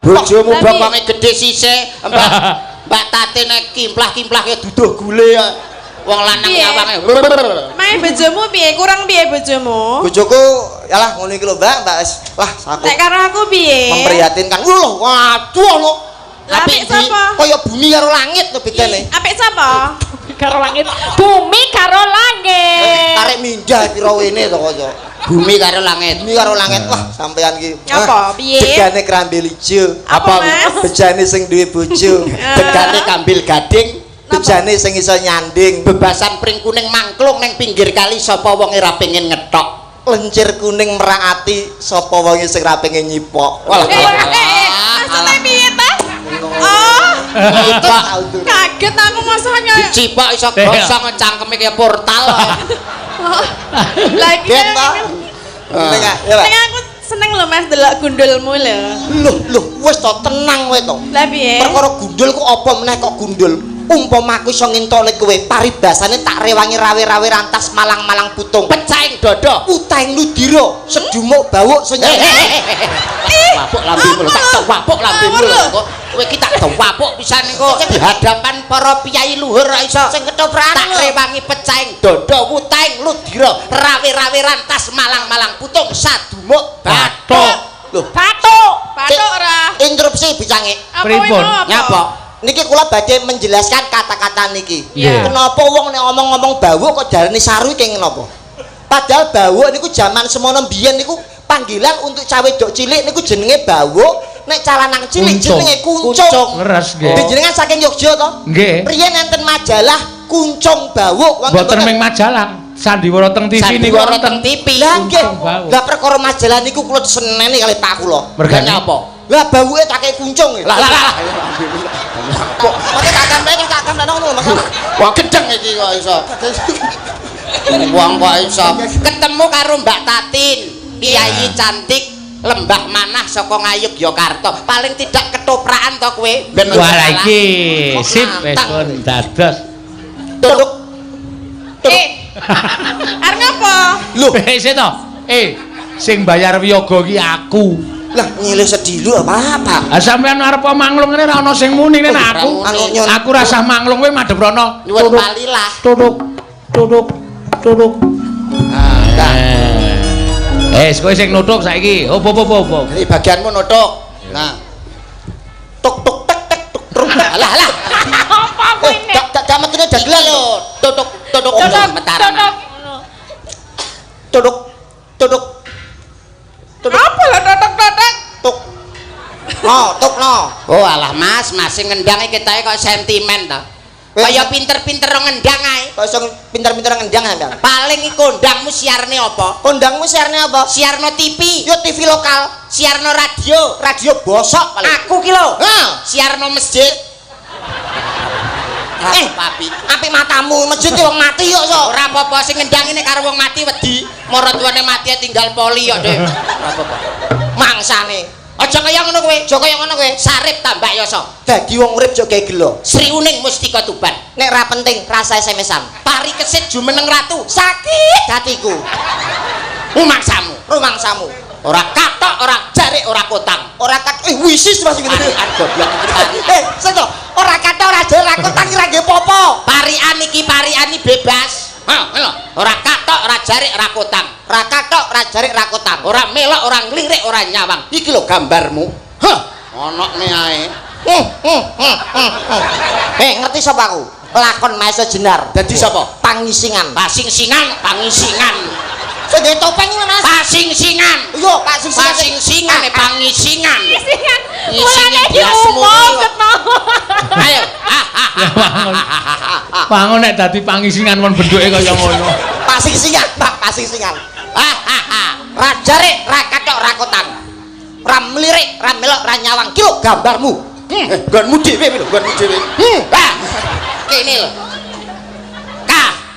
Bojomu bokonge gedhe sisik, Mbak Tati nek kimplah-kimplah ya duduh gule ya. Wong lanang nyawange. Mae bojomu piye? Kurang piye bojomu? Bojoku yalah ngono iki lho Mbak lah aku. Nek karo aku piye? Memprihatinkan. Lho, waduh lho. Apik sapa? Kaya bumi karo langit lho bedane. Apik sapa? Karo langit. Bumi karo langit. Tarik mindah pira wene to kaya. Bumi karo langit. Bumi karo langit. Wah, sampean ki. Apa piye? Begane krambil ijo. Apa, Mas? Bejane sing duwe bojo. Begane kambil gading. Bejane sing iso nyanding. Bebasan pring kuning mangklung ning pinggir kali sapa wonge ra pengen ngetok. Lencir kuning merak ati sapa wonge sing ra pengen nyipok. Walah. Maksudnya piye ta? Oh. Kaget aku masanya. Dicipok iso gosong cangkeme kaya portal. Lagi ta? Sing aku seneng lho Mas delok gundulmu lho. Loh, wis to tenang kowe to. Lah piye? Perkara gundul kok apa meneh kok gundul? Umpama aku iso ngentole kowe, paribasane tak rewangi rawe-rawe rantas malang-malang putung. Pecaing dodo. Utaing ludira, sedumuk bawuk senyek. Wapuk lambemu lho, tak wapuk lambemu lho kok. Kowe iki tak wapuk pisan kok di hadapan para piyai luhur ra iso. Sing ketoprak tak rewangi pecaing dodo, utaing ludira, rawe-rawe rantas malang-malang putung sadumuk bathuk. Loh, Bathuk ora. interupsi bicange. Pripun? Nyapa? Niki kula badhe menjelaskan kata-kata niki. Iya. Kenapa wong nek ngomong-ngomong bawuk kok jarane saru iki kenapa? Padahal bawuk niku jaman semono biyen niku panggilan untuk cawe dok cilik niku jenenge bawuk, nek calanang cilik jenenge kuncung. Leres nggih. Panjenengan saking Yogya to? Nggih. Riyen enten majalah kuncung bawuk. Mboten ming majalah. Sandiwara teng TV niku Sandiwara teng TV. Lah nggih. Bawuk. Lah perkara majalah niku kula seneni kali Pak kula. Mergane apa? Lah bawuke tak kei kuncung. Lah. Mate tak akan ngono Mas. Wah gedeng iki kok iso. Wong kok iso ketemu karo Mbak Tatin, Kiai cantik lembah manah saka Ngayogyakarta. Paling tidak ketoprakan to kowe. Ben Wah iki sip wis pun dados. Duduk. Arep ngapa? Lho, Wis to. Sing bayar wiyaga ki aku. lah nyilih sedilu apa? Ah sampean arep manglung ngene ra ono sing muni nek aku. Aku rasah manglung kowe madhep rono. nyuwun palilah. Tuduk. Kowe sing nuthuk saiki. Opo. Iki bagianmu nuthuk. Nah. Tuk tek tuk truk. Alah. Apa kowe ini? Gak metune dagelan lho. Tutuk metaran. Tuduk. Apa lah totok-totok? Tuk. Tuk no. Oh alah Mas sing ngendang iki ketae kok sentimen ta. Kaya pinter-pinter ngendang ae. Kok iso pinter-pinter ngendang sampean? Paling iki kondangmu siarne apa? Kondangmu siarne apa? Siarno TV. Yo TV lokal, Siarno radio. radio bosok paling. Aku ki lho. Ha, Siarno masjid. Papi. apik matamu masjid wong mati kok so. Ora apa-apa sing ngendang ini karo wong mati wedi. Mara tuane mati tinggal poli ya, Dik. Ora apa-apa. Mangsane. Aja kaya ngono kowe. Aja kaya ngono kowe. Sarip tambah yoso. Dadi wong urip jo gawe gelo. Sri Uning Mustika Tuban. Nek ra penting rasa SMS-an. Pari kesit jumeneng ratu. Sakit hatiku. Rumangsamu. Ora katok, ora jarik, ora kotang. Ora wisis Mas gitu. Parian goblok iki pari. Sedo, ora kata ora jarak kotang ora nggih popo. Parian iki bebas. Lho, ora katok, ora jarik, ora kotang. Ora katok, ora jarik, ora kotang. Ora melok, ora nglirik, ora nyawang. Iki lho gambarmu. Hah, onokne ae. Ngerti sapa aku? Lakon Maesa Jenar. Dadi sapa? Pangisingan. Pangisingan. Sing gawe topeng iki Mas. Pasingsingan. Yo, Pasingsingan. Pasingsingan pangisingan. Isingan. Ngisi Mulane biasmu diumum iki. ketno. Ayo. Pangon nek dadi pangisingan mon bentuke kaya ngono. Pasingsingan, Pak, Pasingsingan. Ra jarik, ra katok, ra kotang. Ra mlirik, ra melok, ra nyawang. Ki lho gambarmu. Gonmu dhewe lho, gonmu dhewe. Kene lho.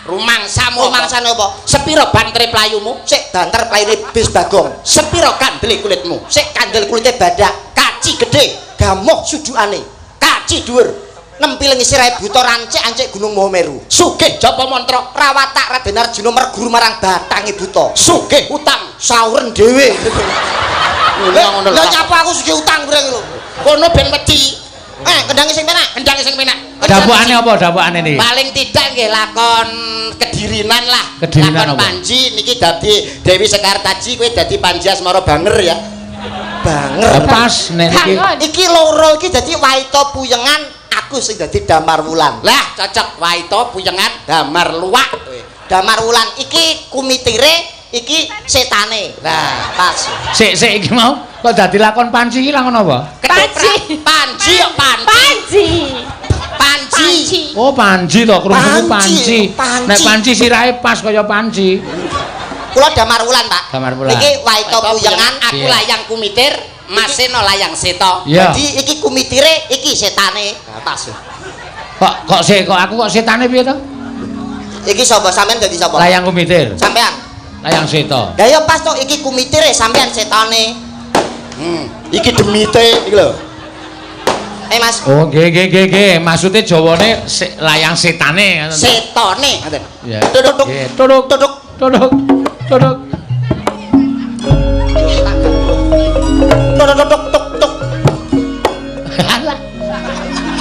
Rumangsamu Rumangsane apa? Sepiro bantere playumu? Sik banter playune bis Bagong. Sepiro kandele kulitmu? Sik kandel kulite badak. Kaci gedhe, Gamoh sujukane. kaci dhuwur. Nempilengi sirahe buta rancik-ancik Gunung Mahameru. Sugih japa mantra, Rawatak Raden Arjuna merguru marang batange buta. sugih utang. Sauren dhewe. Ngono Lah nyapa aku sugih utang bareng lho. Kono ben wedi. Kendange sing penak. Kendang sing penak. Dapukane apa dapukane niki? Paling tidak nggih lakon kedirinan lah. Kedirinan lakon apa? Panji niki dadi Dewi Sekartaji kowe dadi Panji Asmara Banger ya. Banger. Pas nek niki. Iki loro iki dadi Waito Puyengan, aku sing dadi Damar Wulan. Lah cocok Waito Puyengan Damar Luwak. Damar Wulan iki kumitire, iki setane. Lah, pas. Sik iki mau kok dadi lakon Panji iki lakon apa? Panji. Panji kok Panji. Panji. Oh Panji to, krungu Panji. Panji. Nek Panji sirahe pas kaya Panji. Kula Damar Wulan, Pak. Damar Wulan. Iki Waito Puyengan, aku layang kumitir, Mas Seno layang seto. Iya. Jadi iki kumitire, iki setane. Nah, pas. Kok aku kok setane piye to? Iki sapa sampean dadi sapa? Layang kumitir. Sampean. Layang seto. Ya ya pas to iki kumitire sampean setane. Iki demite iki lho. Mas. Oh, nggih. Maksude Jawane layang setane ngoten. Setone ngoten. Iya. Duduk. Tuduk. Duduk. Tuduk. Duduk. Tuk.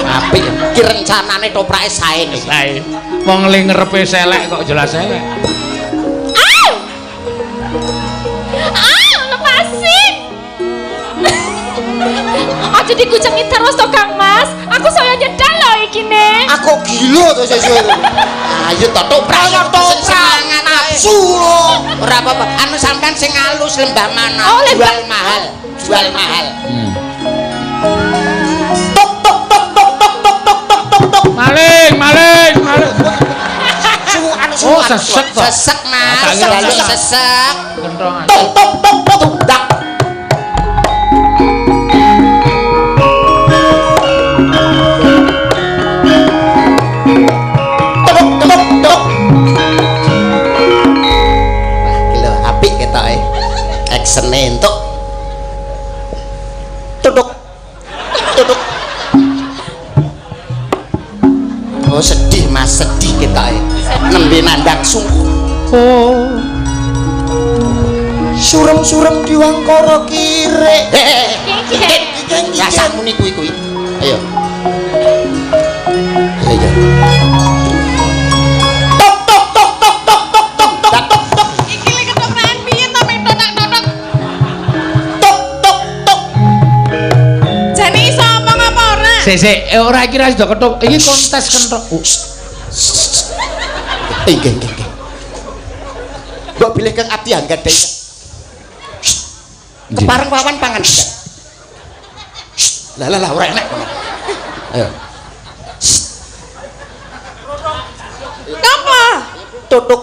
Apik iki rencanane toprake sae nih. Sae. Wong ling ngerepe selek kok jelas elek. Lepasin. Aja dikucengi terus to Kang Mas. Aku saya nyedal loh iki ne. Aku gila to sesuk. Ayo to toprak semangan nafsu lho. ora apa-apa. Anu sampean sing alus lembah mana? Oh, lembah. Jual mahal. Maling. Oh, sesek to. Sesek Mas, jaluk sesek. Kentongan. Dak. Gila apik ketoke. Action-e entuk. Duduk. Oh sedih Mas, sedih ketoke. Nembe nandang sungguh. Oh. Surem-surem diwangkara kirek. Rasa muni kuwi. Ayo. Ayo. Iki lek ketokan piye to mek totak-totak. Jane iso apa ora? Sik, ora iki ra sida ketuk. Iki kontes kentok. Nggih. Mbok bilih Kang Abdi angkat dai. Kepareng wawan pangan. Lah ora enak. Ayo. Apa? Duduk.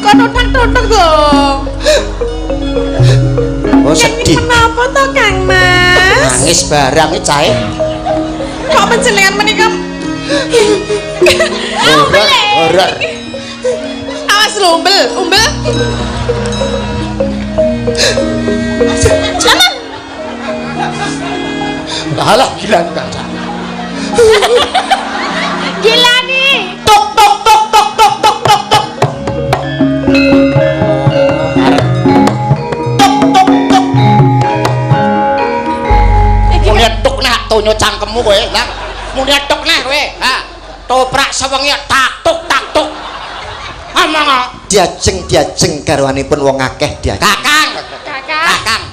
Kok totak-totak dong? Oh sedih. Kenapa to Kang Mas? Nangis barang iki cahe. Kok panjenengan menika? Ora. Awas lho, umbel. Alah gila kan. Gila nih. Muni tuk nah tonyo cangkemmu kowe, Nang. Muni tuk nah kowe. Ha. Toprak sewengi tak tuk. Amang. Diajeng garwanipun wong akeh diajeng.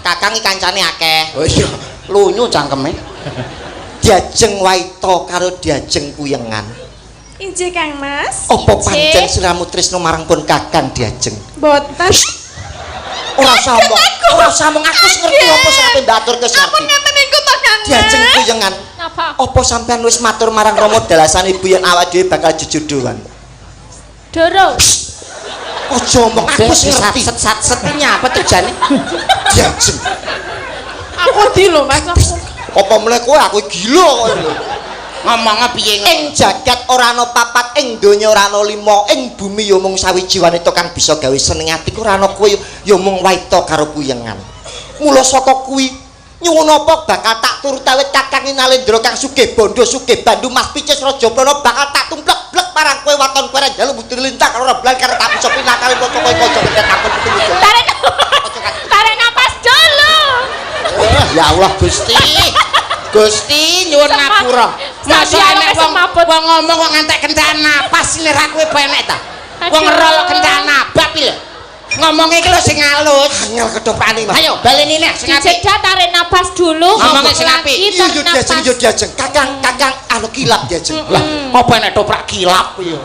Kakang iki kancane akeh. Oh iya. Lunyu cangkeme. Diajeng Waito karo diajeng Puyengan. Injih Kang Mas. Apa pancen siramu tresno marang pun Kakang diajeng? Boten. Ora samong aku wis ngerti apa sing ape mbatur ke Apa Sakti. ngeten niku to Kang Mas? Diajeng Puyengan. Napa? Apa sampean wis matur marang Rama dalasan ibu yen awak dhewe bakal jejodohan? Dorong. Aja omong aku wis ngerti. Sat-sat apa tujuane? Diajeng. Aku di lho Mas. Apa meneh kowe aku gila kowe lho. Ngomongnya piye Ing jagat ora ana papat, ing donya ora ana lima, ing bumi ya mung sawiji wanita kang bisa gawe seneng atiku ora ana kowe ya mung Waito karo Puyengan. Mula saka kuwi nyuwun apa bakal tak turut awit Kakang Inalendra kang sugih bondo sugih bandu Mas Picis Raja Prana bakal tak tumplek-blek parang kowe waton kowe njaluk butir lintah karo ora blan karo tak bisa pinakal kok kowe kanca ketek takon itu. Tarik napas dulu. Ya Allah Gusti. Gusti nyuwun ngapura. Masa enek wong ngomong kok ngantek kentekan napas ini ra kowe penek ta. Wong ngerol kentekan nabat iki lho. Ngomong iki lho sing alus. Angel kedopane, Mas. Ayo baleni nek sing apik. Dijeda tarik napas dulu. Ngomong sing apik. Yo diajeng. Kakang anu kilap diajeng. Lah, apa enek toprak kilap ya?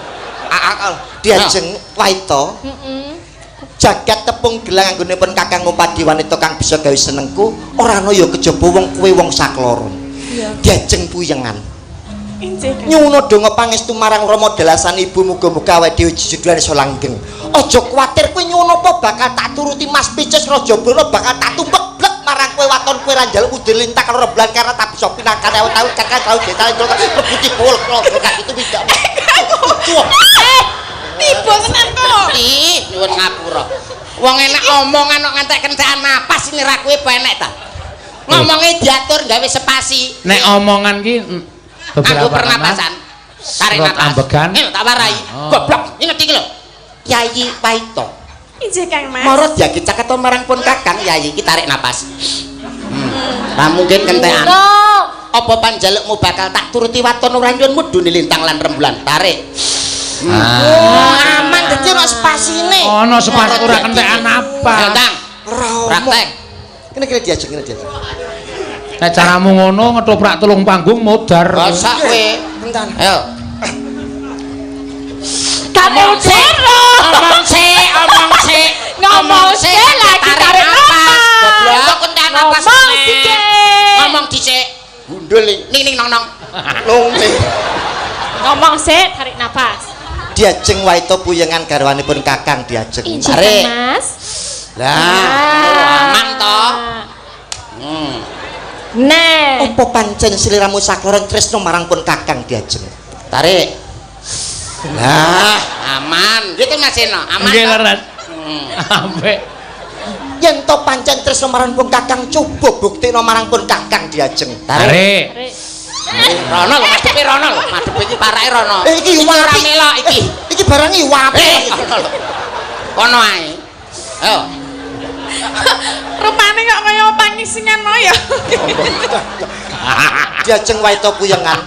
Diajeng Waito. Jagat tepung gelang anggonipun Kakang Ngupadi wanita kang bisa gawe senengku, ora ana ya kejaba wong kowe wong sakloron. Diajeng puyengan. Nyuwun donga pangestu marang Rama dalasan ibu muga-muga awake dhewe jujudane iso langgeng. Aja kuwatir kowe nyuwun apa bakal tak turuti Mas Pices Raja Brana bakal tak tumpek blek marang kowe waton kowe ra njaluk udil lintah karo rembulan karena tak bisa pinakane tahu kakak tahu desa rebuti pol kok itu tidak. Tiba tenan kok. Ih, nyuwun ngapura. Wong enak omongan kok ngantek kentekan napas ini ra kowe penek ta. Ngomongnya diatur gawe spasi. Nek omongan ki aku pernapasan. Tarik napas. Ambegan. Tak warai. Goblok, inget iki lho. Yayi Waito. Injih Kang Mas. Moro diagi caketon marang pun Kakang Yayi iki tarik napas. Ra mungkin kentekan. Apa panjalukmu bakal tak turuti waton ora nyuwun mudune lintang lan rembulan. Tarik. Aman dadi ono spasine. Ono spasi ora kentekan apa. Lintang. Praktek. Kene diajeng. Nek caramu ngono ngetoprak telung panggung modar. Masak kowe. Entan. Ayo. Kamu zero. Ngomong sik lagi tarik napas. Goblok kentekan napas. Ngomong dhisik. Gundul ning nong. Lungge. Ngomong sik tarik napas. Diajeng Waito puyengan garwanipun Kakang diajeng. Injih Tarik. Mas. Lah, aman to. Nah. Apa pancen sliramu sakloron tresno marang pun Kakang diajeng. Tarik. Lah, aman. Gitu Mas Eno, aman. Nggih leres. Ambek Yen to pancen tresno marang pun Kakang coba buktekno marang pun Kakang diajeng. tarik. Rono lho, madhepe rono lho. Madhep iki parake rono. Iki ora melok iki. Iki barang iwape. Kono ae. Ayo. Rupane kok kaya pangisingan mau ya. Diajeng Waito puyengan.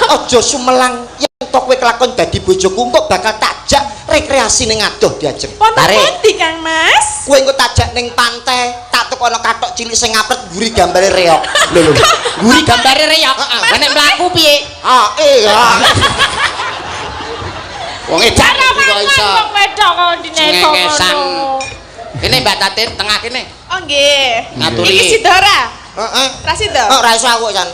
Aja sumelang yen to kowe kelakon dadi bojoku kok bakal takjak rekreasi ning adoh diajeng. Tarik. Kang Mas. Kowe engko takjak ning pantai, tak tukono kathok cilik sing ngapret mburi gambare reok. Lho. Mburi gambare reok. Heeh. Nek mlaku piye? Wong edan iki kok iso. Kok wedok kok ndine kok ngono. Kene Mbak Tatin tengah kene. Oh nggih. Ngaturi. Iki Sidora. Heeh. Ra sida. Ora iso aku kan.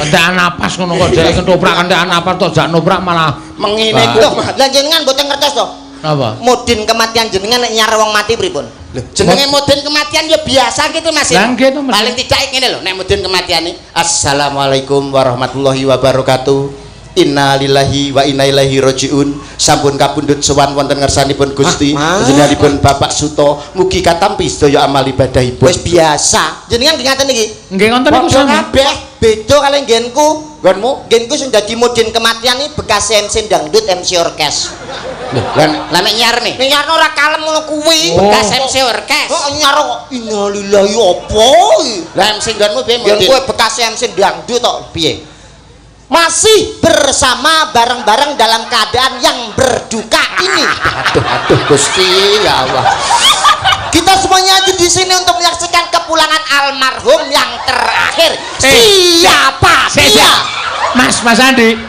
Kentekan napas ngono kok dhek ketoprak kentekan napas tok jak noprak malah Mengine Lho, lah jenengan mboten ngertos to? apa? Mudin kematian jenengan nek nyar wong mati pripun? Jenenge mudin kematian ya biasa gitu Mas. Lah nggih to Mas. Paling tidak ngene lho nek mudin kematian iki. Assalamualaikum warahmatullahi wabarakatuh. Inna lillahi wa inna ilaihi rajiun. Sampun kapundhut sowan wonten ngersanipun Gusti panjenenganipun Bapak Suto mugi katampi sedaya amal ibadahipun. Wis biasa. Jenengan ngaten iki. Nggih ngoten niku Padha sami. kabeh beda kali nggenku. Nggonmu, nggenku sing dadi mudin kematian iki bekas MC dangdut MC orkes. Lah nek nyar nih. Ning nyarno ora kalem ngono kuwi. Bekas MC orkes. Kok nyar kok innalillahi apa iki? Lah MC nggonmu piye Yen mudin? kowe bekas MC dangdut tok piye? Masih bersama bareng-bareng dalam keadaan yang berduka ini. Aduh Gusti ya Allah. Kita semuanya hadir di sini untuk menyaksikan kepulangan almarhum yang terakhir. Siapa dia? Mas Andi.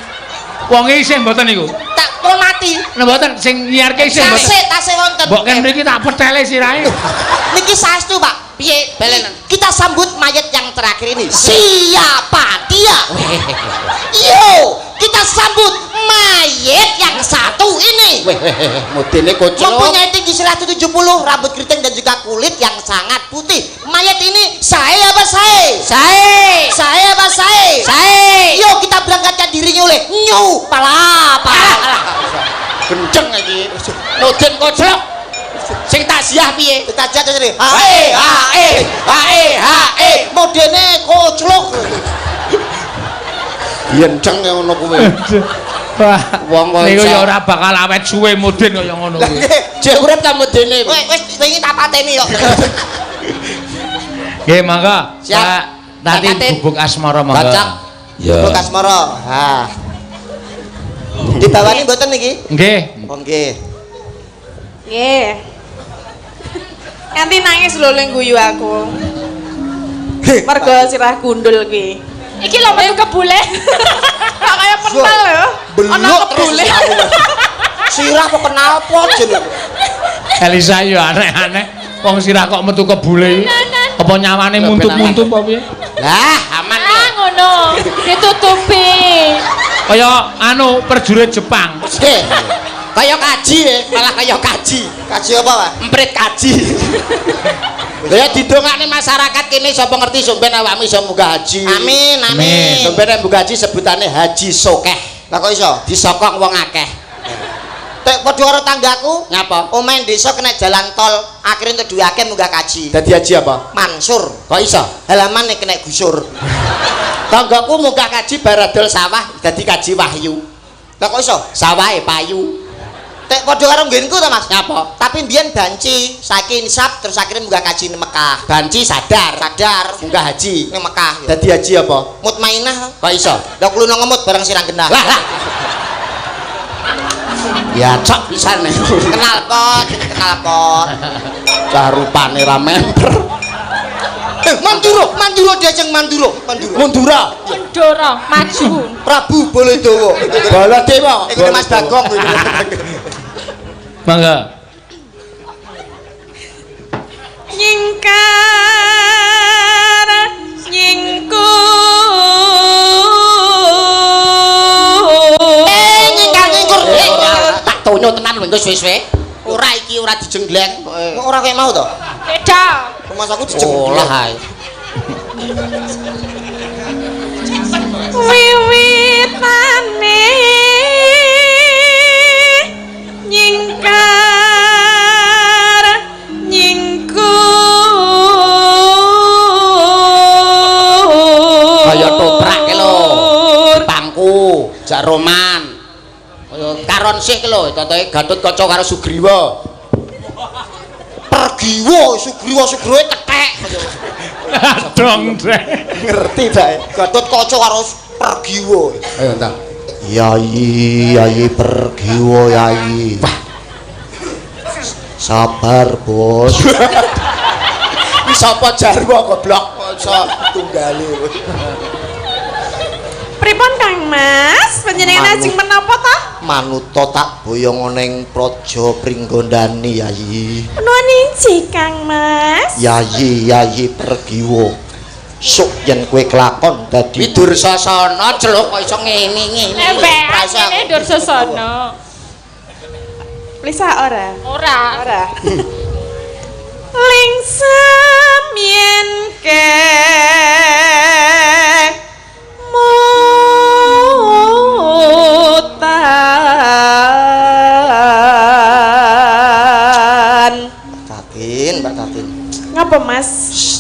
Wong iki sing mboten niku. Tak mati. Nek mboten sing nyiarke sing mboten. Tasih wonten. Mbok kene mriki tak petele sirahe. Niki saestu, Pak. Piye balenan? Kita sambut mayat yang terakhir ini. Siapa dia? Yo, kita sambut mayat yang satu ini. Mudine kocok. Mempunyai tinggi 170, rambut keriting dan juga kulit yang sangat putih. Mayat ini saya apa saya? Saya apa saya? Yo, kita berangkatkan dirinya oleh Nyu Pala. Gendeng iki. Mudin kocok. Sing taziah piye? Kita jatuh tadi. Hae. Modene koclok. Gendeng ngono kuwi. Wah, Wong kok niku iso. ya ora bakal awet suwe mudin kaya ngono kuwi. Jek urip ta mudine. Wis wingi tak pateni kok. Nggih, monggo. Siap. Pak Tati Katin. bubuk asmara monggo. Kocok. Ya. Bubuk asmara. Ha. Dibawani mboten niki? Nggih. Oh nggih. Nggih. Nganti nangis lho ning guyu aku. Mergo sirah gundul ki. Iki lho metu kebule. Kok kaya penal lho. Ana kebule. Sirah kok kenal pot jeneng. Elisa yo aneh-aneh. Wong sirah kok metu kebule. Apa nyawane muntup-muntup apa piye? Lah, aman Ah, ya. ngono. Ditutupi. Kaya anu perjurit Jepang. Kaya kaji malah kaya kaji. Kaji apa, Pak? Emprit kaji. Ya didongakne masyarakat kene sapa ngerti sampean awakmu iso munggah haji. Amin, amin. Sampeyan munggah haji sebutane haji sokeh. Lah kok iso? Disokong wong akeh. Tek padha karo tanggaku. Ngapa? Omahe desa kena jalan tol, akhirnya untuk duwake munggah kaji. Dadi haji apa? Mansur. Kok iso? Halamane kena gusur. Tanggaku munggah kaji baradol sawah dadi kaji wahyu. Lah kok iso? Sawahe payu. Tek padha karo nggenku to, Mas. Ngapa? Tapi mbiyen banci, saiki nisab terus akhirnya munggah kaji ning Mekah. Banci sadar Munggah munggah haji. ning Mekah. Dadi haji apa? Mutmainah. Kok iso? Lah kluno ngemut bareng sirang genah. Lah lah. Ya cok pisan Kenal pot. cah rupane ra member. Mandura diajeng Mandura. Mundura. Mundura, maju. Prabu Baladewa. Baladewa. Iku Mas Bagong. Monggo. Nyingkar nyingku. Nyingkur. Tak tonyo tenan lho suwe-suwe. Ora iki ora dijenggleng. Kok ora kaya mau to? Beda. Mas aku dijeng. Olah ae. Wiwitane nyingkar nyingku. Kaya toprak ke lho. Pangku, jak roman. Kaya karon sih ke lho, contohe Gatotkaca karo Sugriwa. Pergiwa Sugriwa tekek. Dong, Drek. Ngerti bae. Gatotkaca karo Pergiwa. Ayo entang. Yayi Pergiwa yayi. Sabar, Bos. Iki sapa jarwo goblok iso tunggale. Pripun Kang Mas? Panjenengan ajeng menapa ta? Manuta tak boyong ning Praja Pringgondani yayi. Nuwun injih Kang Mas. Yayi Pergiwa. Sok yen kowe kelakon dadi Widur Sasana celuk kok iso ngene-ngene. Embean ngene Dursasana. Lisa ora? Ora. Ora. Lingsem yen ke mutan. Mbak Tatin. Ngapa Mas?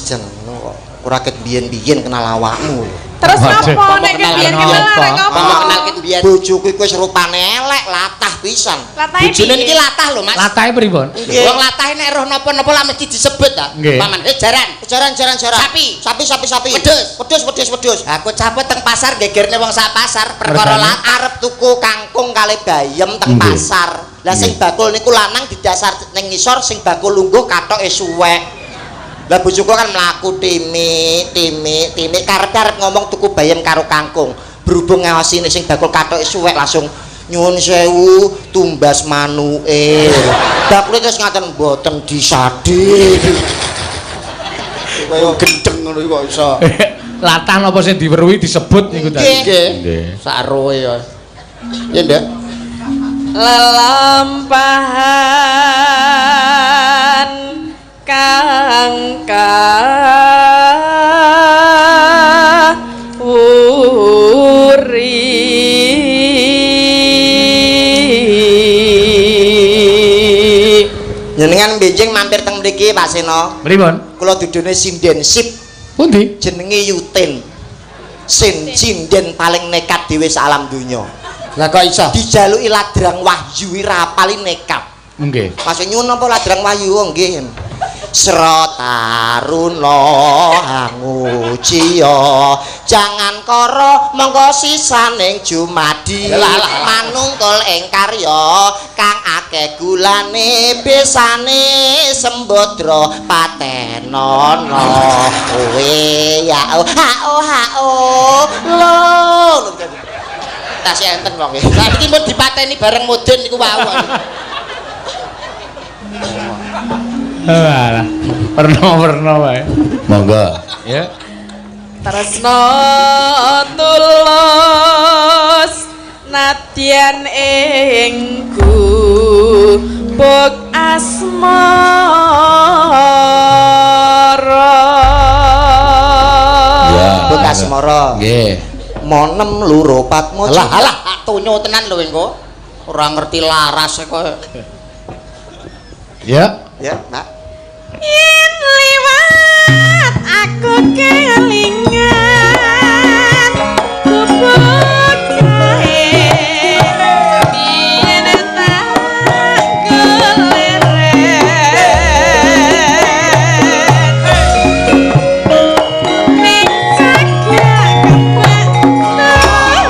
Jeneng kok ora ket biyen-biyen kenal awakmu. Terus Waduh. ngapa nek kebiyen kenal arek Mama ngapa? kenal ket biyen. Bojoku iku wis rupane elek, latah pisan. Latahe Bojone piye? niki latah lho, Mas. Latahe pripun? Wong latah nek roh napa-napa lah mesti disebut ta. Nggih. Paman, jaran. Jaran. Sapi. Sapi. Wedhus. Aku capek teng pasar gegerne wong sak pasar perkara Regane? latah. Arep tuku kangkung kali bayem teng Nggih. pasar. Lah sing bakul niku lanang didasar ning ngisor, sing bakul lungguh katoke suwek. Lah bojoku kan mlaku timi karep ngomong tuku bayem karo kangkung. Berhubung ngawasine sing bakul katoke suwek langsung nyuwun sewu tumbas manuke. Bakule terus ngaten mboten disade. Kaya gendeng ngono kok iso. Latah napa sing diweruhi disebut niku tadi. Nggih. Sak roe ya. Ya, Ndek. Lelampahan kang wuri. Jenengan benjing mampir teng mriki Pak Seno. Pripun? Kula dudune sinden sip Pundi? jenenge Yutin. Sinden paling nekat dhewe sak alam donya. Lah kok iso? Dijaluki ladrang wahyu rapali nekat. Nggih. Masuk nyuwun apa ladrang wahyu? Oh nggih. Srataruna angujiya jangan kara monggo sisaning jumadi manungkul ing karya kang akeh gulane besane sembodra patenana kowe ya lho tasih enten wong iki saiki mun dipateni bareng mudun niku wau alah perno wae monggo ya tresna tulus nadyan ing gubuk asmara ya gubuk asmara nggih monem loro patmo alah tunyo tenan lho engko ora ngerti laras kok ya Nak yen liwat aku kelingan gubuk kae yen tak keleret ning cagak maaf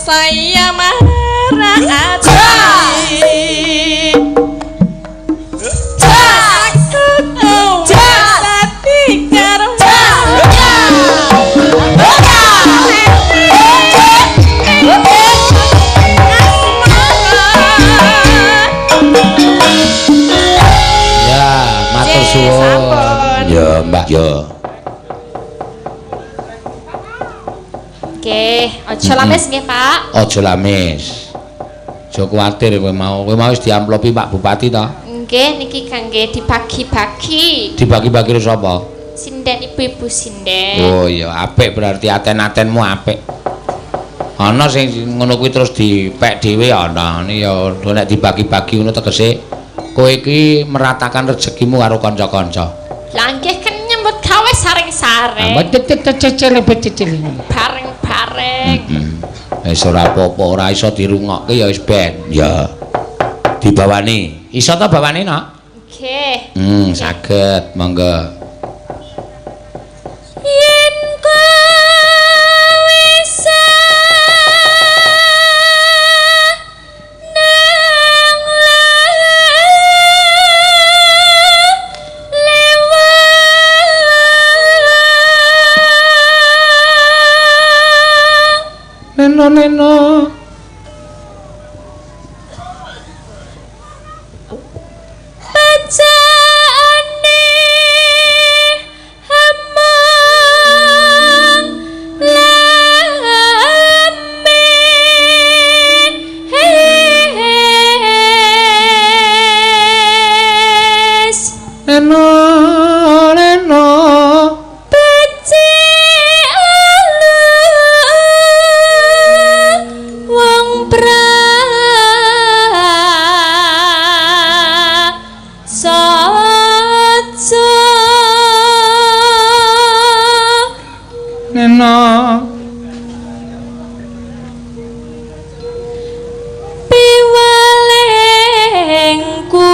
saya marah hati Ya, Mbak. Ya. Nggih, aja lamis nggih, Pak. Aja lamis. Aja kuwatir kowe mau wis diamplopi Pak Bupati to? Nggih, niki kangge dibagi-bagi. Dibagi-bagi karo sapa? Sinden ibu-ibu sinden. Oh iya, apik berarti aten-atenmu apik. Ana sing ngono kuwi terus dipek dhewe ana. Ini ya nek dibagi-bagi ngono tegese kowe iki meratakan rezekimu karo kanca-kanca. Lah nggih kan nyambut gawe saring-saring. Bareng-bareng. Wis ora apa-apa, ora iso dirungokke ya wis ben. Ya. Dibawani. Iso ta bawani, Nak? Nggih. Saged, monggo. Yen kowe Neno. Bacane hamang lame Neno. Piwalengku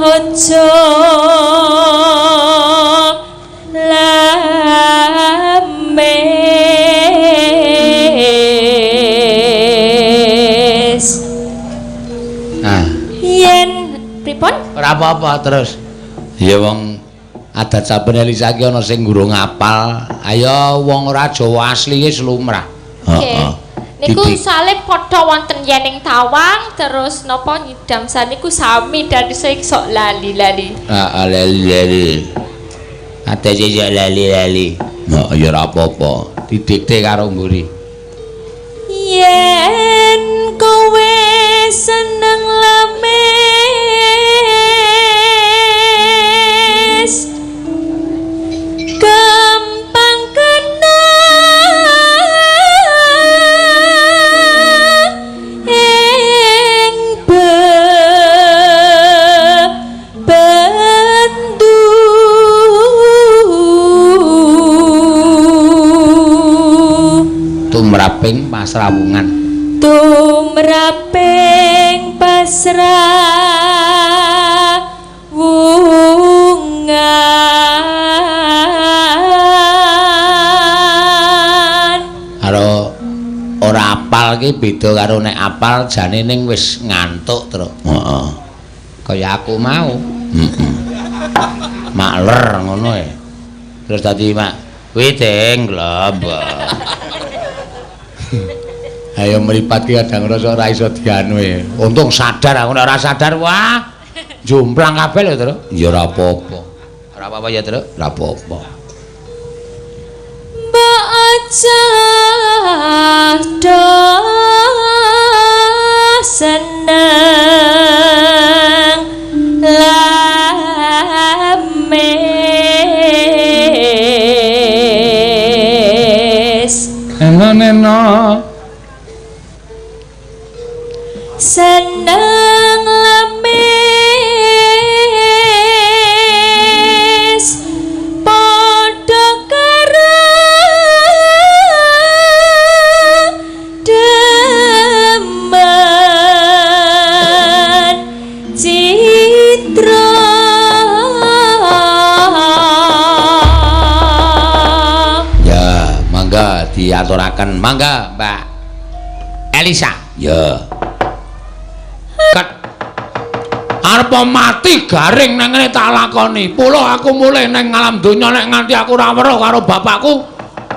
ojo lames. Nah, Yen pripun? ora apa-apa terus. Ya wong adat saben Elisa iki ana sing gurung apal. Ayo wong ora Jawa asli wis lumrah. Nggih. Niku soalé padha wonten yening tawang terus napa nyidam saniku sami dadi sing sok lali-lali. Lali. Ate sing lali. Nah, ya ora apa-apa. Didikte karo mburi. Yen kowe seneng lames gampang kena ing bebendu tumraping pasrawungan. Tumraping pasrawungan. Karo ora apal ki beda karo nek apal jane ning wis ngantuk terus. Heeh. Kaya aku mau. Heeh. Makler ngono e. Terus dadi mak kuwi deng globok. Ayo mripat ki kadang rasa ora iso dianu e. Untung sadar aku nek ora sadar wah jomplang kabeh lho, Tru. Ya ora apa-apa. Ora apa-apa ya, Tru. Ora apa-apa. Mbok aja do seneng lames. Neno. Seneng lames padha karo demen citra. Ya, mangga mangga diaturaken. Mangga, Mbak Elisa. Ya. Ket arep mati garing nang ngene tak lakoni. Pula aku mulih nang alam donya nek nganti aku ora weruh karo bapakku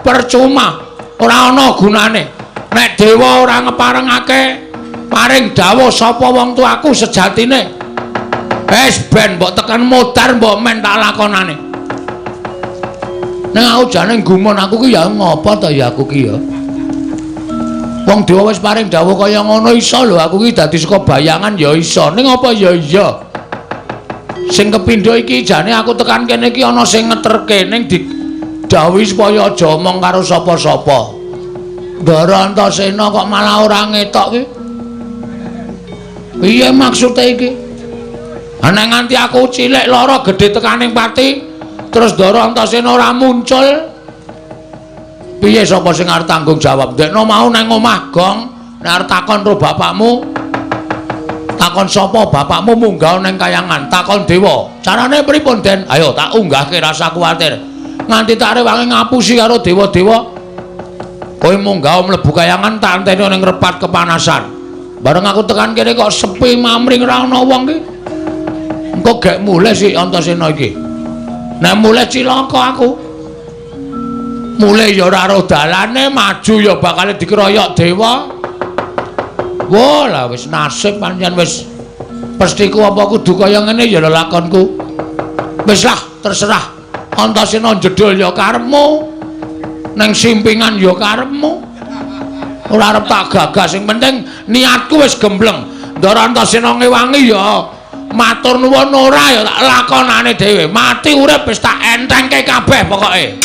percuma. Ora ana gunane. Nek dewa ora ngeparengake paring dawuh sapa wong tuaku sejatine. Wis ben mbok tekan modar mbok men tak lakonane. Nek aku jane gumun aku ki ya ngopo to ya aku ki ya. Wong dewa wis paring dawuh kaya ngono iso lho aku ki dadi saka bayangan ya iso. Ning apa ya iya. Sing kepindho iki jane aku tekan kene iki ana sing ngeterke ning didhawuhi supaya aja omong karo sapa-sapa. Ndara Antasena kok malah ora ngetok ki. Piye maksude iki? Ana nganti aku cilik lara gedhe tekaning pati terus Ndara Antasena ora muncul. Piye sapa sing arep tanggung jawab? Ndekno mau nang omah gong nek arep takon ro bapakmu. Takon sapa bapakmu munggah nang kayangan, takon dewa. Carane pripun, Den? Ayo tak unggahke rasa kuwatir. Nganti tak rewangi ngapusi karo dewa-dewa. Kowe munggah mlebu kayangan tak anteni ning repat kepanasan. Bareng aku tekan kene kok sepi mamring ora ana wong ki. Engko gek mulih si Antasena iki. Nek mulih cilaka aku. Mulih ya ora ro dalane, maju ya bakal dikeroyok dewa. Wah, lah wis nasib pancen wis pestiku apa kudu kaya ngene ya lakonku. Wis lah, terserah. Antasena jedul ya karepmu. Neng simpingan ya karepmu. Ora arep tak gagas, sing penting niatku wis gembleng. Ndara Antasena ngewangi ya matur nuwun ora ya tak lakonane dhewe. Mati urip wis tak entengke kabeh pokoke.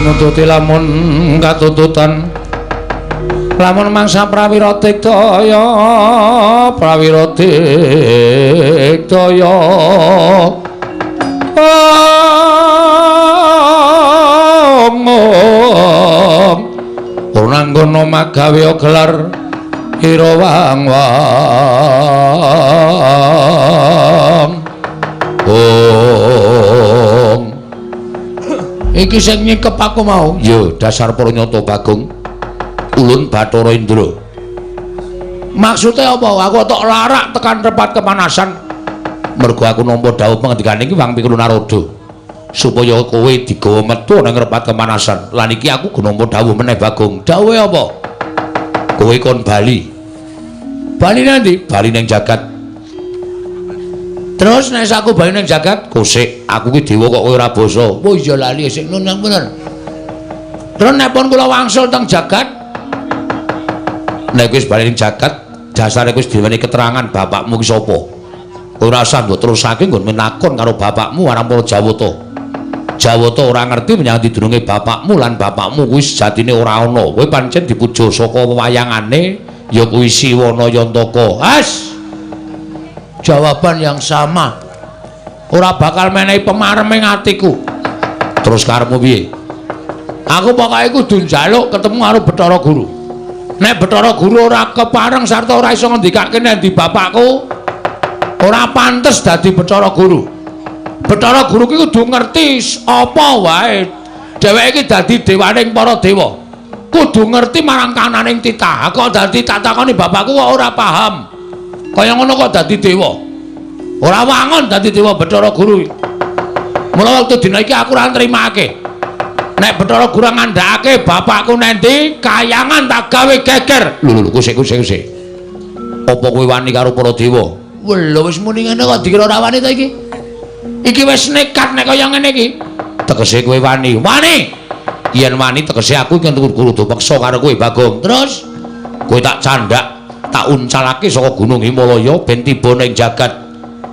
Nututi lamun katututan lamun mangsa prawira tiktaya Purnanggana magawe gelar ira wang-wang iki sing nyekep aku mau. Yo, dasar Pranyata Bagong. Ulun Bathara Indra. Maksude apa? Aku tok larak tekan repat kepanasan. Mergo aku nampa dawuh pangendikane iki Wang Pikul Narada. Supaya kowe digawa metu nang repat kepanasan. Lan iki aku nampa dawuh meneh Bagong. Dawuhe apa? Kowe kon bali. Bali nanti? Bali ning jagat. Terus nek aku bali ning jagat, kosek aku ki dewa kok kowe ora basa. Oh iya lali sik nun yang bener. Terus nek pun kula wangsul teng jagat, nek wis bali ning jagat, dasare wis diweni keterangan bapakmu ki sapa. Kowe ora usah mbok terusake nggon menakon karo bapakmu marang para Jawata. Jawata ora ngerti menyang didurunge bapakmu lan bapakmu kuwi sejatine ora ana. Kowe pancen dipuja saka wayangane ya kuwi Siwana Yantaka. Has. Jawaban yang sama. Ora bakal menehi pemareming atiku. Terus karepmu piye? Aku pokoke kudu njaluk ketemu karo Bathara Guru. Nek Bathara Guru ora kepareng sarta ora iso ngendikake endi bapakku, ora pantes dadi Bathara Guru. Bathara Guru ki kudu ngerti apa wae. Dheweke iki dadi dewaning para dewa. Kudu ngerti marang kananing titah. Kok dadi tak takoni bapakku kok ora paham. Kaya ngono kok dadi dewa. Ora wangon dadi dewa Bathara Guru. Mula wektu dina iki aku ora nrimake. Nek Bathara Guru ngandhakake bapakku nendi, kayangan tak gawe geger. Lho kusik. Apa kowe wani karo para dewa? Lho wis muni ngene kok dikira ora wani ta iki? Iki wis nekat nek kaya ngene iki. Tegese kowe wani. Wani. Yen wani tegese aku iki kudu peksa karo kowe Bagong. Terus Kowe tak candhak, tak uncalake saka Gunung Himalaya ben tiba ning jagat.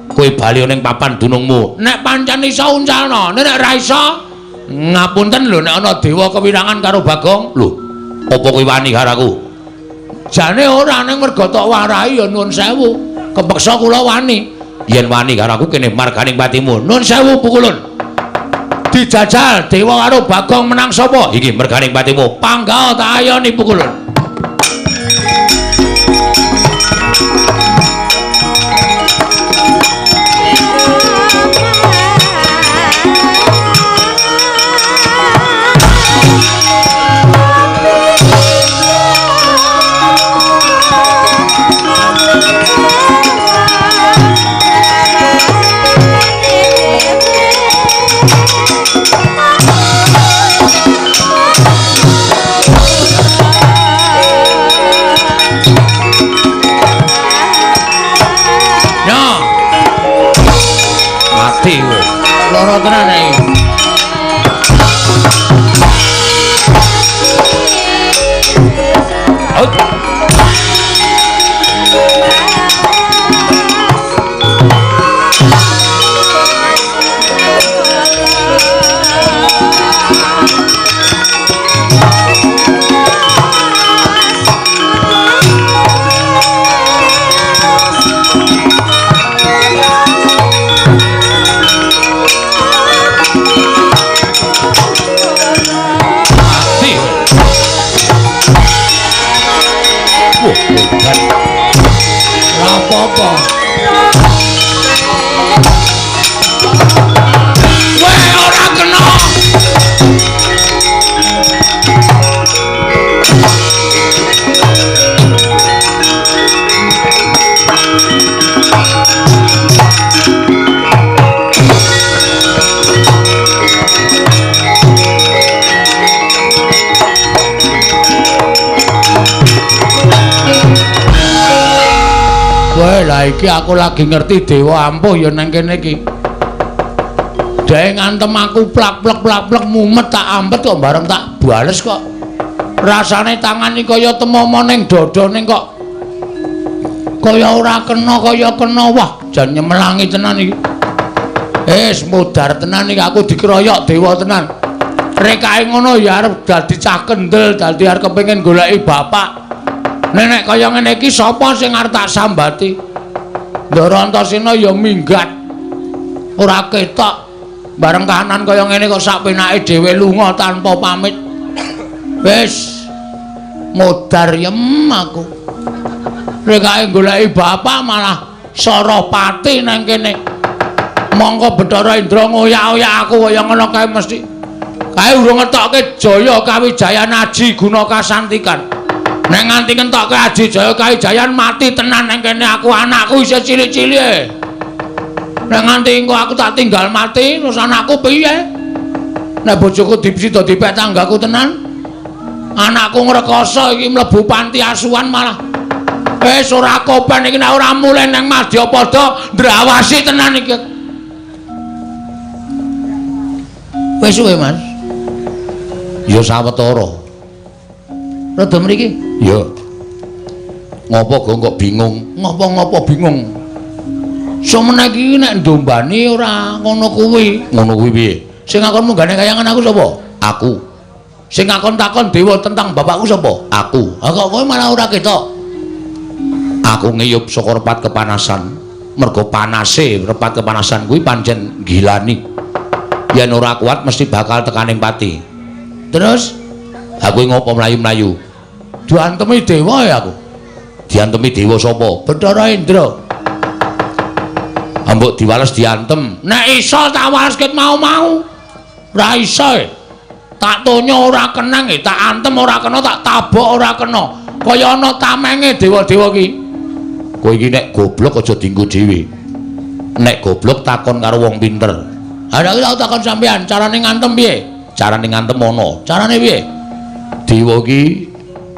Kowe bali ning papan dunungmu. Nek pancen iso uncalno, nek ra iso ngapunten lho nek ana dewa kewirangan karo Bagong. Lho, apa kowe wani karo aku? Jane ora ning merga tok warahi ya nuwun sewu. Kepeksa kula wani. Yen wani karo aku kene marganing patimu. Nuwun sewu pukulun. Dijajal dewa karo Bagong menang sapa? Iki merganing patimu. Panggawa tak ayoni pukulun. Loro tenan iki. Apa-apa. Weh ora kena. Wah, lah iki aku lagi ngerti dewa ampuh ya nang kene iki. Dhek ngantem aku plak-plek mumet tak ampet kok bareng tak bales kok. Rasane tangan iki kaya temomo ning dodone kok. Kaya ora kena wah, jan nyemelangi tenan iki. Mudar tenan iki aku dikeroyok dewa tenan. Rekake ngono ya arep dadi cah kendel, dadi arep kepengin goleki bapak. Nenek kaya ngene iki sapa sing arep tak sambati? Ndara Antasena ya minggat. Ora ketok. Bareng kahanan kaya ngene kok sak penake dhewe lunga tanpa pamit. Wis modar yem aku. Rekake goleki bapak malah Sarapati nang kene. Mongko Bathara Indra ngoyak-oyak aku kaya ngono kae mesti. Kae urung ngetokke Jaya Kawijayan Aji guna kasantikan. Nek nganti ngentokke Aji Jaya Kawijayan mati tenan nang kene aku anakku isih cilik-cilik. Nek nganti engko aku tak tinggal mati terus anakku piye? Nek bojoku dipsida dipek tanggaku tenan. Anakku ngrekoso iki mlebu panti asuhan malah wis ora kopen iki nek ora mulih nang Madyapada ndrawasi tenan iki. Wis suwe, Mas. Ya sawetara. Rada mriki? Ya. Ngopo kok bingung? Ngopo bingung? Semene iki nek ndombani ora ngono kuwi. Ngono kuwi piye? Sing ngakon munggane kayangan aku sapa? Aku. Sing ngakon takon dewa tentang bapakku sapa? Aku. Ha kok kowe malah ora ketok? Aku ngiyup saka repat kepanasan. Mergo panase repat kepanasan kuwi pancen gilani. Yen ora kuat mesti bakal tekaning pati. Terus aku ngopo mlayu-mlayu? Diantemi dewa ya aku. Diantemi dewa sapa? Bathara Indra. Ambok diwales diantem. Nek iso tak waleske mau-mau. Ora iso. Tak tonyo ora kenang tak antem ora kena, tak tabok ora kena. Kaya ana tamenge dewa-dewa ki. Kowe iki nek goblok aja dienggo dhewe. Nek goblok takon karo wong pinter. Ada aku takon sampean, carane ngantem piye? Carane ngantem ana. Carane piye? Dewa ki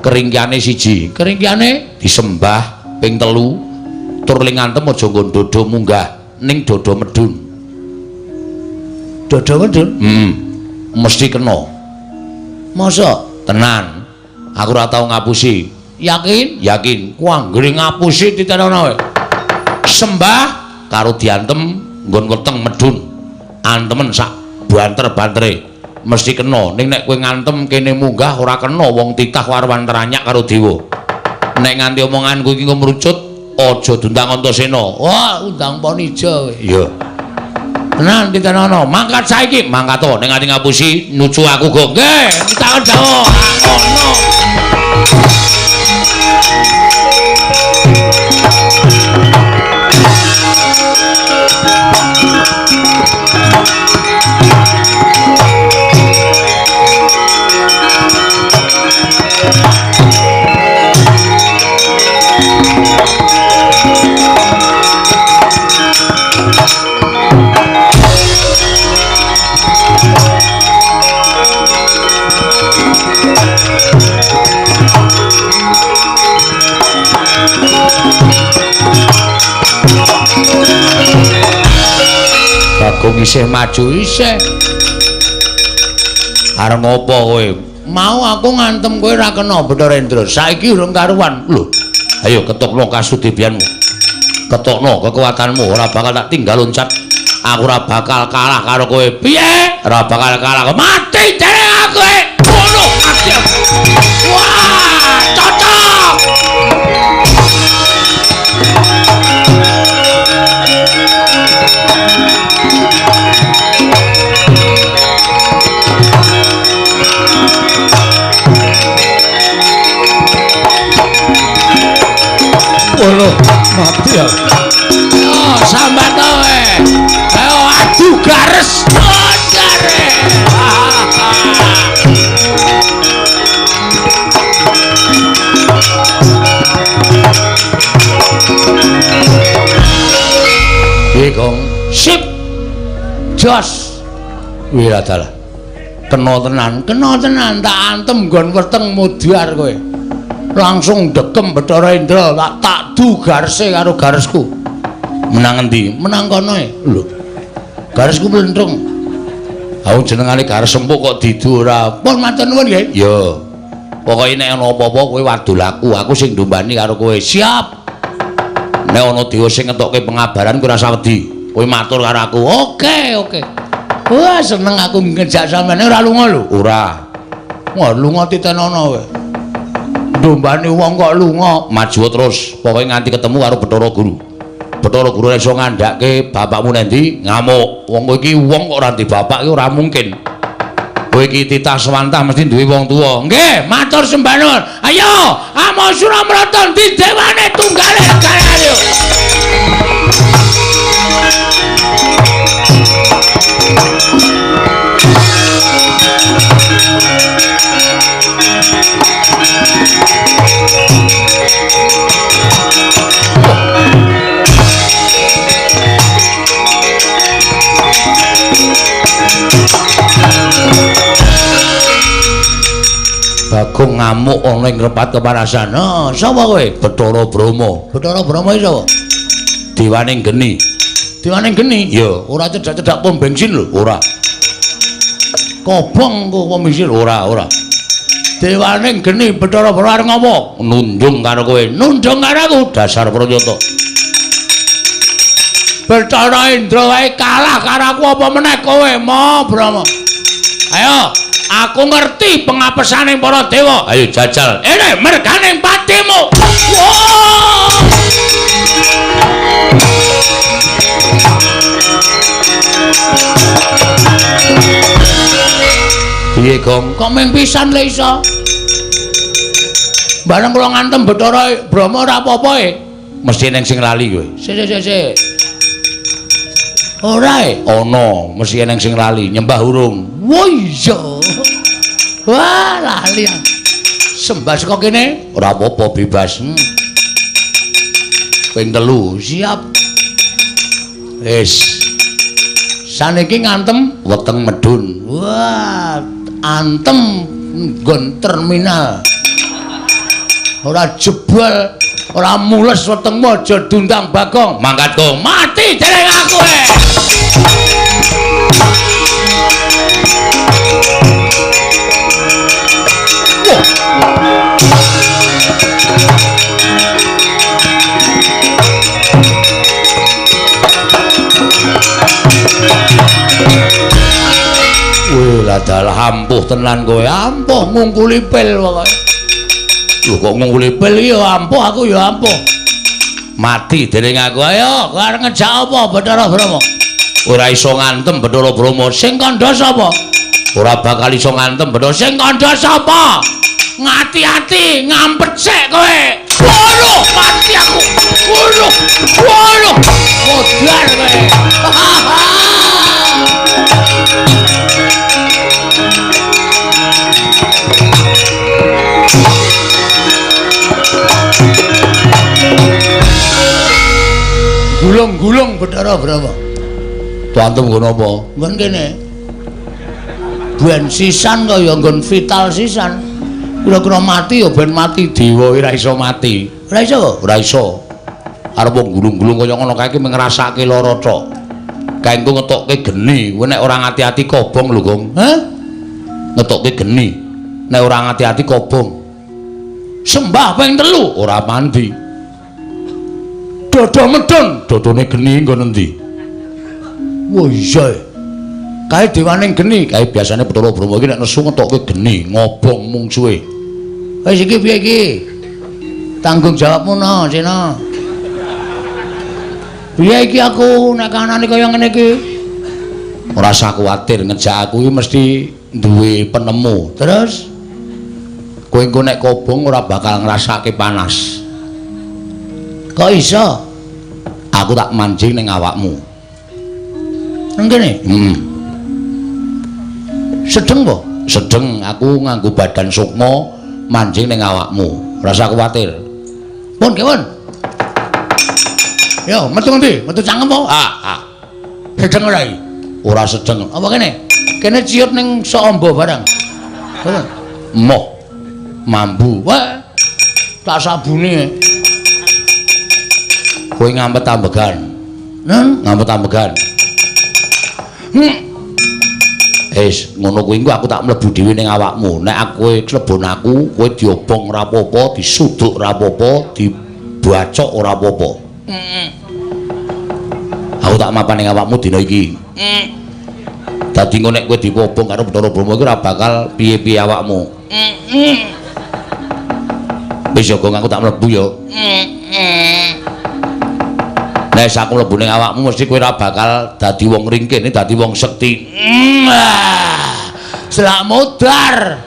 keringkiane siji. Keringkiane disembah ping 3. Tur ling ngantem aja nggo dodo munggah ning dodo medun. Dodo medun? Mesti kena. Masa? Tenan. Aku ora tau ngapusi. Yakin? Yakin. Ku anggere ngapusi titenono wae. Sembah karo diantem nggon weteng medun. Antemen sak banter-bantere. Mesti kena. Ning nek kowe ngantem kene munggah ora kena wong titah warwan teranyak karo dewa. Nek nganti omonganku iki ngrucut, aja dundang Antasena. Wah, undang Panija kowe. Iya. Tenan titenono. Mangkat saiki, mangkat to ning ati ngapusi nuju aku go. Nggih, takon dawa. Ngono. Bagong isih maju isih. Arep ngopo kowe? Mau aku ngantem kowe ra kena Bathara saiki urung karuan. Lho, ayo ketukno kasudibianmu. Ketukno kekuatanmu ora bakal tak tinggal loncat. Aku ora bakal kalah karo kowe. Piye? Ora bakal kalah. Mati dereng aku. Ngono mati. Wah, cocok. Waduh, mati ya. Oh, sambat kowe. Ayo adu gares. Jare. Gong. Sip. Jos. Wiradala. Kena tenan tak antem nggon weteng mudyar kowe. Langsung dekem Bathara Indra tak du garese karo garesku. Menang endi? Menang kono e. Lho. Garesku mlentrung. Aku jenengane gares empuk kok didu ora. Pun matur nuwun nggih. Ya. Pokoke nek ana apa-apa kowe wadul aku sing ndombani karo kowe. Siap. Nek ana dewa sing ngetokke pengabaran kowe ora usah wedi. Kowe matur karo aku. Oke. Wah, seneng aku ngejak sampeyan ora lunga lho. Ora. Wah, lunga titenono kowe. Ndombani wong kok lunga, maju terus. Pokoke nganti ketemu karo Bathara Guru. Bathara Guru iso ngandhake bapakmu nendi? Ngamuk. Wong kowe iki wong kok ora di bapak iki ora mungkin. Kowe iki titah swantah mesti duwe wong tuwa. Nggih, matur sembah nuwun. Ayo, Amo Suramrata di dewane tunggale kaya. Bagong ngamuk ana ing repat keparasan. Oh, sapa kowe? Bathara Brahma. Bathara Brahma iki sapa? Dewaning geni. Dewaning geni? Ya, ora cedak-cedak pom bensin lho, ora. Kobong kok pom bensin ora. Dewaning geni Bathara Brahma arep ngopo? Nundung karo kowe. Nundung karo aku dasar pranyata. Bathara Indra wae kalah karo aku apa meneh kowe, Mo Brahma. Ayo, aku ngerti pengapesaning para dewa. Ayo jajal. Ene merganing patimu. Piye, Gong? Kok ming pisan le iso? Bareng kula ngantem Bathara Brahma ora apa-apa e. Mesti ning sing lali kowe. Sik. Ora e, ana mesti eneng sing lali, nyembah urung. Wah iya. Wah, lali. Sembah saka kene, ora apa-apa bebas. Ping 3, siap. Wis. Saniki ngantem weteng medun. Wah, antem nggon terminal. Ora jebol. Ora mules wetengmu aja dundang Bagong. Mangkat kok mati dereng aku e. Padahal ampuh tenan kowe, ampuh ngungkuli pil pokoke. Lho kok ngungkuli pil ya ampuh aku ya ampuh. Mati dening aku ayo, kowe arep ngejak apa Bathara Brama? Ora iso ngantem Bathara Brama, sing kandha sapa? Ora bakal iso ngantem Bathara sing kandha sapa? Ngati-ati ngampet sik kowe. Waduh, mati aku. Waduh. Modar kowe. Gulung-gulung Bathara Brama. Tuantem nggon apa? Nggon kene. Ben sisan kaya nggon vital sisan. Kira-kira mati ya ben mati dewa ora iso mati. Ora iso? Ora iso. Arep wong gulung-gulung kaya ngono kae iki ngrasake lara tok. Kanggo ngetokke geni, kowe nek ora ngati-ati kobong lho, Gong. Hah? Ngetokke geni. Nek ora ngati-ati kobong. Sembah ping 3 ora mandi. Dodo medun, dodone geni nggon endi? Wah iya. Kae dewaning geni, kae biasane Bathara Brama iki nek nesu ngetokke geni, ngobong mungsuhe. Wis iki piye iki? Tanggung jawabmu no, Cina. Piye iki aku nek kanane kaya ngene iki? Ora usah kuwatir, ngejak aku iki mesti duwe penemu. Terus kowe engko nek kobong ora bakal ngrasake panas. Kok iso? Aku tak manjing ning awakmu. Nang kene? Sedeng po? Sedeng, aku nganggo badan sukma manjing ning awakmu. Ora usah kuwatir. Pun, kewon. Yo, metu ngendi? Metu cangkem po? Sedeng ora iki? Ora sedeng. Apa kene? Kene ciut ning Soombo barang. Kewon. Moh. Mambu. Wah. Tak sabune. Kowe ngampet ambegan. Ngampet ambegan. Ngono kuwi aku tak mlebu dhewe ning awakmu. Nek aku klebon aku, kowe diobong ora apa-apa, disuduk ora apa-apa, dibacok ora apa-apa. Aku tak mapan ning awakmu dina iki. Dadi engko nek kowe diobong karo Bathara Brama iki ora bakal piye-piye awakmu. Wis yo aku tak mlebu yo. Nek aku mlebu ning awakmu mesti kowe ora bakal dadi wong ringkene, dadi wong sekti. Selak modar.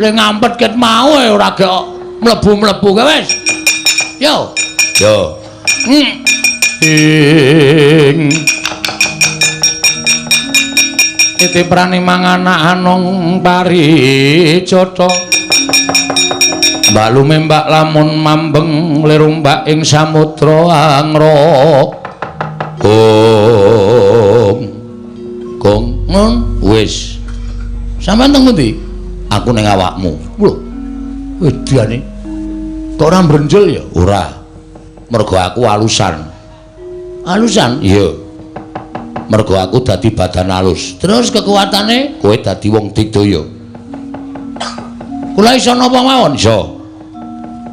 Lek ngampet ket mau ora gek mlebu-mlebu kowe wis. Yo. Yo. Titiprane manganak anong paricata. Mbak lume mbak lamun mambeng lirumbak ing samudra angrok. Gong wis. Sampeyan teng pundi? Aku ning awakmu. Lho. Wedane. Kok ora mbrenjel ya? Ora. Mergo aku alusan. Alusan? Iya. Mergo aku dadi badan alus. Terus kekuatane kowe dadi wong digdaya. Kula iso napa mawon? Iso.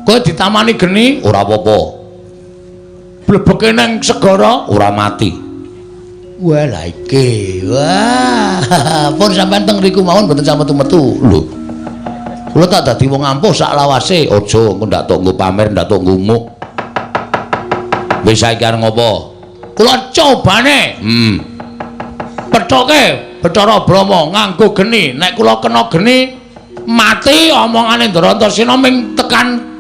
Kowe ditamani geni ora apa-apa. Blebeke nang segara ora mati. Wah lha iki. Wah, pun sampean teng riku mawon mboten sampe metu. Lho. Kula tak dadi wong ampuh sak lawase. Aja engko ndak tok nggo pamer, ndak tok ngumuk. Wis saiki arep ngopo? Kula cobane. Pethoke Bathara Brama nganggo geni. Nek kula kena geni mati omongane Ndara Antasena ming tekan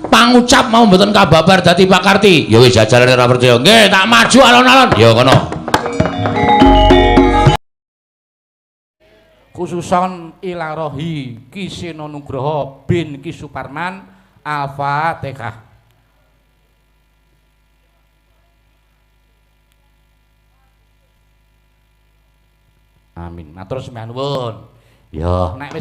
pangucap mau mboten kababar dadi pakarti. Ya wis jajarane ora percaya. Nggih, tak maju alon-alon. Ya kono. Khususon ilarohi Ki Seno Nugroho bin Ki Suparman. Al-Fatihah. Amin. Matur sembah nuwun. Ya, nek